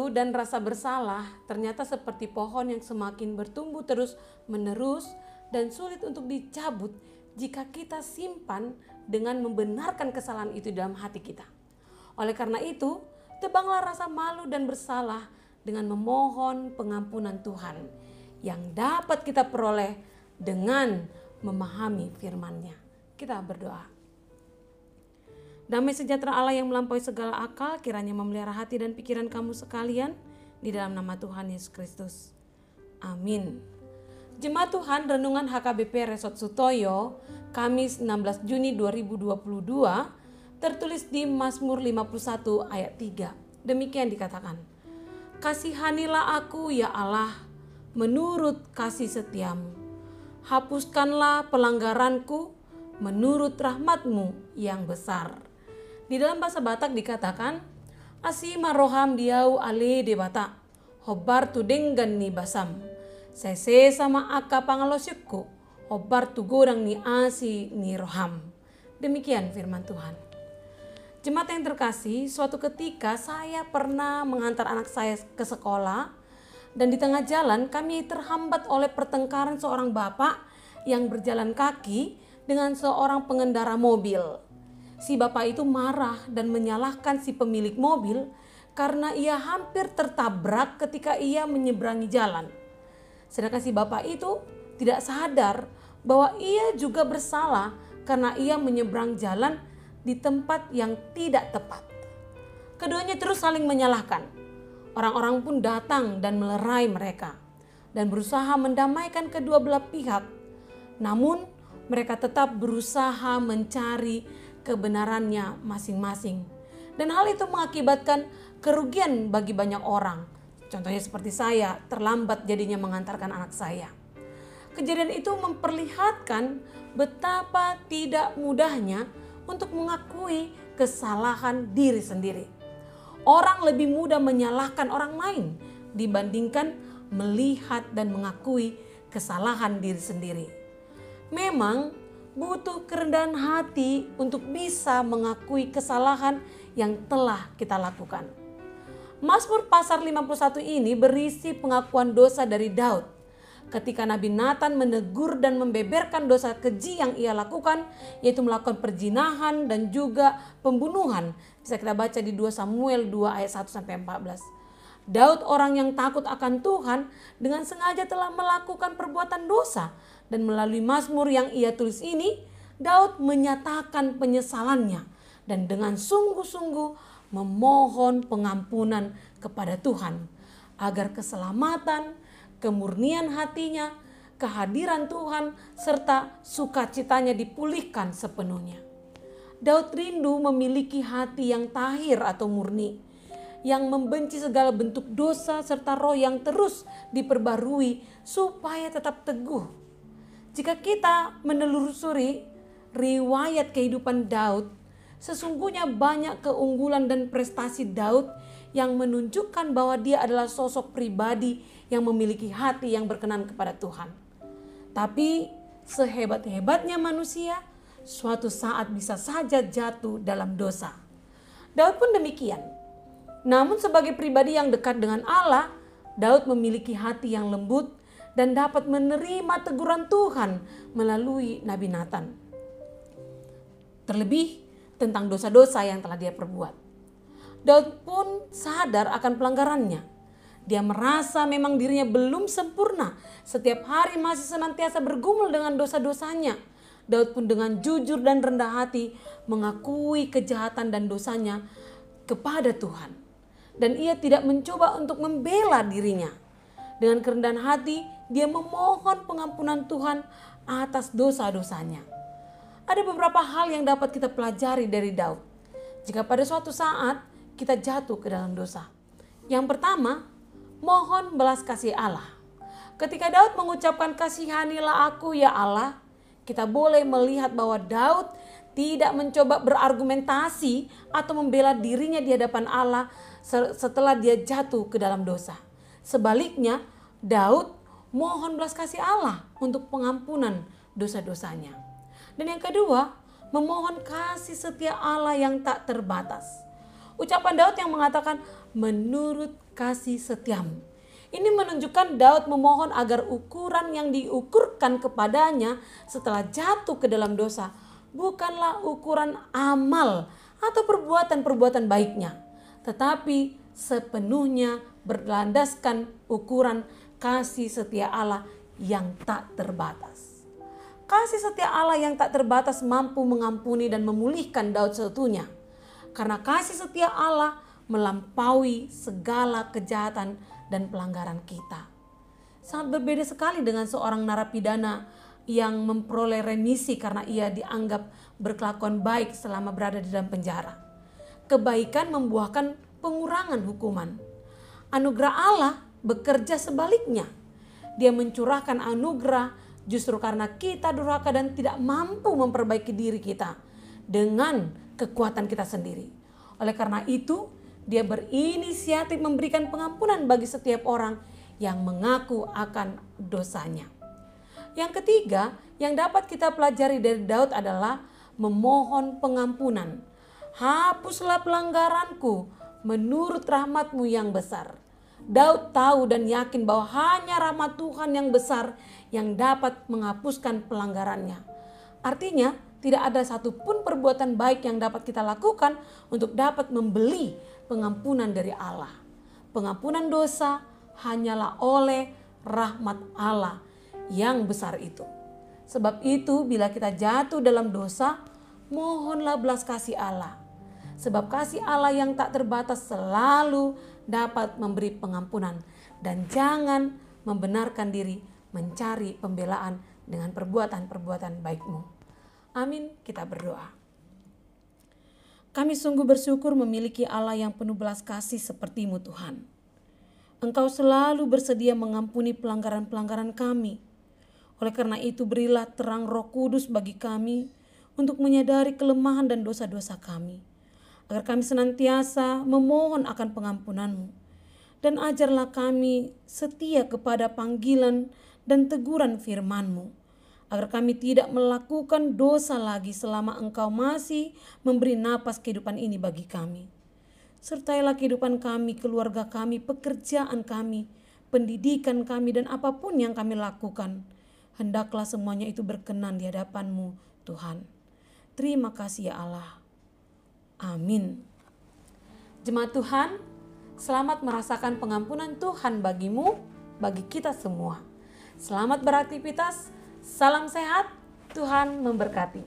malu dan rasa bersalah ternyata seperti pohon yang semakin bertumbuh terus-menerus dan sulit untuk dicabut jika kita simpan dengan membenarkan kesalahan itu dalam hati kita. Oleh karena itu, tebanglah rasa malu dan bersalah dengan memohon pengampunan Tuhan yang dapat kita peroleh dengan memahami firman-Nya. Kita berdoa. Damai sejahtera Allah yang melampaui segala akal kiranya memelihara hati dan pikiran kamu sekalian di dalam nama Tuhan Yesus Kristus. Amin. Jemaat Tuhan, Renungan HKBP Resort Sutoyo, Kamis 16 Juni 2022, tertulis di Mazmur 51 ayat 3. Demikian dikatakan, kasihanilah aku ya Allah, menurut kasih setiamu. Hapuskanlah pelanggaranku, menurut rahmat-Mu yang besar. Di dalam bahasa Batak dikatakan, asima roham diau ale de Batak, hobar tu denggan ni basam. Sese sama aka pangalosyukku, hobar tu gorang ni asi ni roham. Demikian firman Tuhan. Jemaat yang terkasih, suatu ketika saya pernah mengantar anak saya ke sekolah dan di tengah jalan kami terhambat oleh pertengkaran seorang bapak yang berjalan kaki dengan seorang pengendara mobil. Si bapak itu marah dan menyalahkan si pemilik mobil karena ia hampir tertabrak ketika ia menyeberangi jalan. Sedangkan si bapak itu tidak sadar bahwa ia juga bersalah karena ia menyeberang jalan di tempat yang tidak tepat. Keduanya terus saling menyalahkan. Orang-orang pun datang dan melerai mereka dan berusaha mendamaikan kedua belah pihak. Namun mereka tetap berusaha mencari kebenarannya masing-masing. Dan hal itu mengakibatkan kerugian bagi banyak orang. Contohnya seperti saya, terlambat jadinya mengantarkan anak saya. Kejadian itu memperlihatkan betapa tidak mudahnya untuk mengakui kesalahan diri sendiri. Orang lebih mudah menyalahkan orang lain dibandingkan melihat dan mengakui kesalahan diri sendiri. Memang butuh kerendahan hati untuk bisa mengakui kesalahan yang telah kita lakukan. Mazmur pasal 51 ini berisi pengakuan dosa dari Daud. Ketika Nabi Nathan menegur dan membeberkan dosa keji yang ia lakukan, yaitu melakukan perzinahan dan juga pembunuhan. Bisa kita baca di 2 Samuel 2 ayat 1-14. Daud, orang yang takut akan Tuhan, dengan sengaja telah melakukan perbuatan dosa. Dan melalui Mazmur yang ia tulis ini, Daud menyatakan penyesalannya dan dengan sungguh-sungguh memohon pengampunan kepada Tuhan agar keselamatan, kemurnian hatinya, kehadiran Tuhan serta sukacitanya dipulihkan sepenuhnya. Daud rindu memiliki hati yang tahir atau murni, yang membenci segala bentuk dosa serta roh yang terus diperbarui supaya tetap teguh. Jika kita menelusuri riwayat kehidupan Daud, sesungguhnya banyak keunggulan dan prestasi Daud yang menunjukkan bahwa dia adalah sosok pribadi yang memiliki hati yang berkenan kepada Tuhan. Tapi sehebat-hebatnya manusia, suatu saat bisa saja jatuh dalam dosa. Daud pun demikian. Namun sebagai pribadi yang dekat dengan Allah, Daud memiliki hati yang lembut dan dapat menerima teguran Tuhan melalui Nabi Nathan. Terlebih tentang dosa-dosa yang telah dia perbuat. Daud pun sadar akan pelanggarannya. Dia merasa memang dirinya belum sempurna. Setiap hari masih senantiasa bergumul dengan dosa-dosanya. Daud pun dengan jujur dan rendah hati mengakui kejahatan dan dosanya kepada Tuhan. Dan ia tidak mencoba untuk membela dirinya. Dengan kerendahan hati, dia memohon pengampunan Tuhan atas dosa-dosanya. Ada beberapa hal yang dapat kita pelajari dari Daud. Jika pada suatu saat kita jatuh ke dalam dosa. Yang pertama, mohon belas kasih Allah. Ketika Daud mengucapkan kasihanilah aku ya Allah, kita boleh melihat bahwa Daud tidak mencoba berargumentasi atau membela dirinya di hadapan Allah setelah dia jatuh ke dalam dosa. Sebaliknya, Daud mohon belas kasih Allah untuk pengampunan dosa-dosanya. Dan yang kedua, memohon kasih setia Allah yang tak terbatas. Ucapan Daud yang mengatakan menurut kasih setiamu. Ini menunjukkan Daud memohon agar ukuran yang diukurkan kepadanya setelah jatuh ke dalam dosa bukanlah ukuran amal atau perbuatan-perbuatan baiknya, tetapi sepenuhnya berlandaskan ukuran kasih setia Allah yang tak terbatas. Kasih setia Allah yang tak terbatas mampu mengampuni dan memulihkan Daud seutuhnya. Karena kasih setia Allah melampaui segala kejahatan dan pelanggaran kita. Sangat berbeda sekali dengan seorang narapidana yang memperoleh remisi karena ia dianggap berkelakuan baik selama berada di dalam penjara. Kebaikan membuahkan pengurangan hukuman. Anugerah Allah bekerja sebaliknya. Dia mencurahkan anugerah justru karena kita durhaka dan tidak mampu memperbaiki diri kita dengan kekuatan kita sendiri. Oleh karena itu, dia berinisiatif memberikan pengampunan bagi setiap orang yang mengaku akan dosanya. Yang ketiga, yang dapat kita pelajari dari Daud adalah memohon pengampunan. Hapuslah pelanggaranku menurut rahmat-Mu yang besar. Daud tahu dan yakin bahwa hanya rahmat Tuhan yang besar yang dapat menghapuskan pelanggarannya. Artinya, tidak ada satupun perbuatan baik yang dapat kita lakukan untuk dapat membeli pengampunan dari Allah. Pengampunan dosa hanyalah oleh rahmat Allah yang besar itu. Sebab itu bila kita jatuh dalam dosa, mohonlah belas kasih Allah. Sebab kasih Allah yang tak terbatas selalu dapat memberi pengampunan. Dan jangan membenarkan diri mencari pembelaan dengan perbuatan-perbuatan baik-Mu. Amin, kita berdoa. Kami sungguh bersyukur memiliki Allah yang penuh belas kasih seperti-Mu Tuhan. Engkau selalu bersedia mengampuni pelanggaran-pelanggaran kami. Oleh karena itu berilah terang Roh Kudus bagi kami untuk menyadari kelemahan dan dosa-dosa kami. Agar kami senantiasa memohon akan pengampunan-Mu. Dan ajarlah kami setia kepada panggilan dan teguran firman-Mu. Agar kami tidak melakukan dosa lagi selama Engkau masih memberi napas kehidupan ini bagi kami. Sertailah kehidupan kami, keluarga kami, pekerjaan kami, pendidikan kami, dan apapun yang kami lakukan. Hendaklah semuanya itu berkenan di hadapan-Mu, Tuhan. Terima kasih ya Allah. Amin. Jemaat Tuhan, selamat merasakan pengampunan Tuhan bagi-Mu, bagi kita semua. Selamat beraktivitas. Salam sehat, Tuhan memberkati.